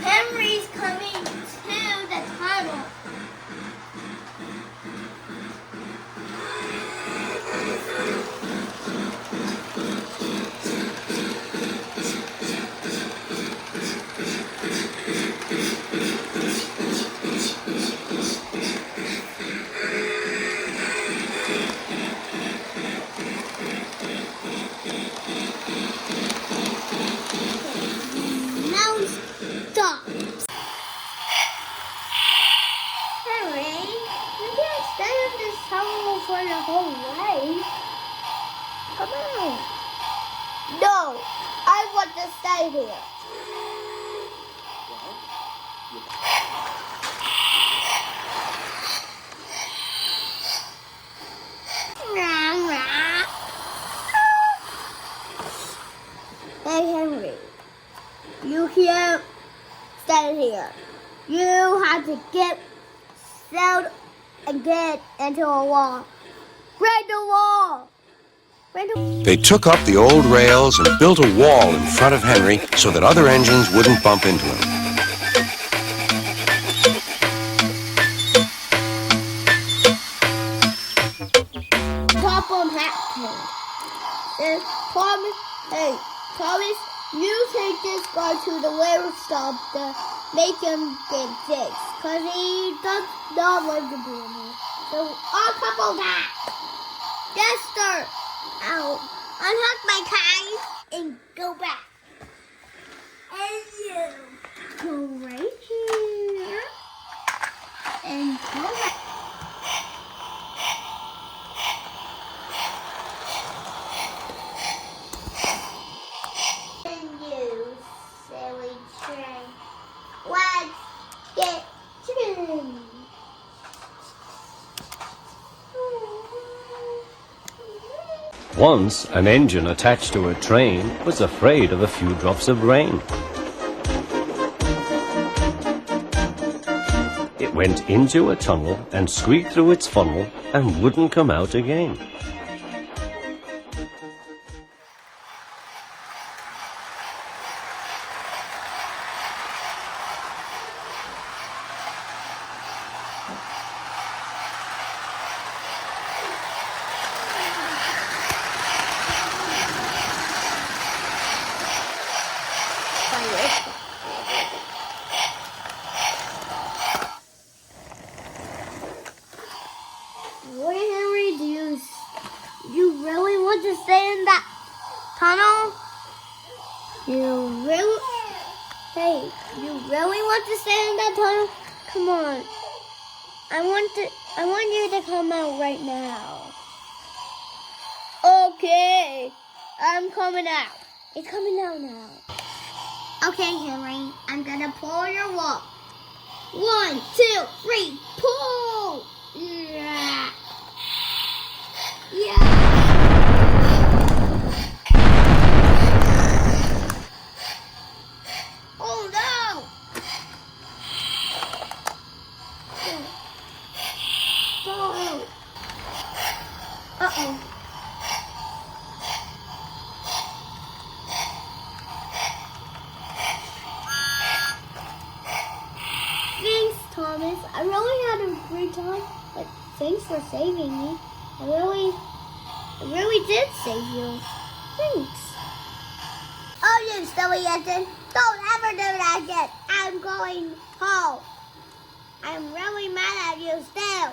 Henry's coming to the tunnel. For the whole way. Come on. No, I want to stay here. Hey Henry, you can't stay here. You have to get out and get into a wall. Break the wall! They took up the old rails and built a wall in front of Henry so that other engines wouldn't bump into him. Pop on hat. Thomas, hey, Thomas, you take this guy to the rail stop to make him get fixed, because he does not want to be in here. So I'll couple that. Yes, sir. I'll unhook my ties and go back. And you go right here and go back. And you silly train. Let's get trained. Once, an engine attached to a train was afraid of a few drops of rain. It went into a tunnel and squeaked through its funnel and wouldn't come out again. What, Henry, do you really want to stay in that tunnel? You really want to stay in that tunnel? Come on. I want you to come out right now. Okay, I'm coming out. It's coming out now. Okay, Henry, I'm gonna pull your wall. 1, 2, 3, pull! Yeah. Yeah. Oh no! Oh. Uh-oh. Thanks, Thomas. I really had a great time, but thanks for saving me. I really did save you. Thanks. Oh, you silly engine. Don't ever do that again. I'm going home. I'm really mad at you still.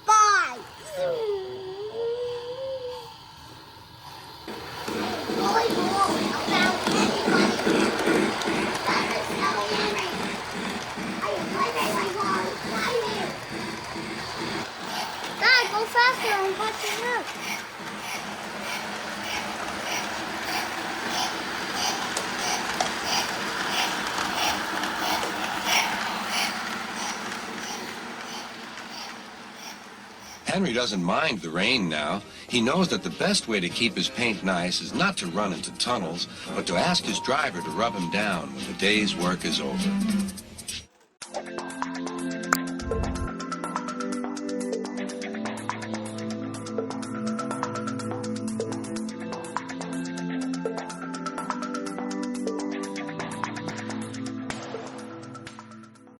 Bye. Dad, go faster. I'm catching up. Henry doesn't mind the rain now. He knows that the best way to keep his paint nice is not to run into tunnels, but to ask his driver to rub him down when the day's work is over.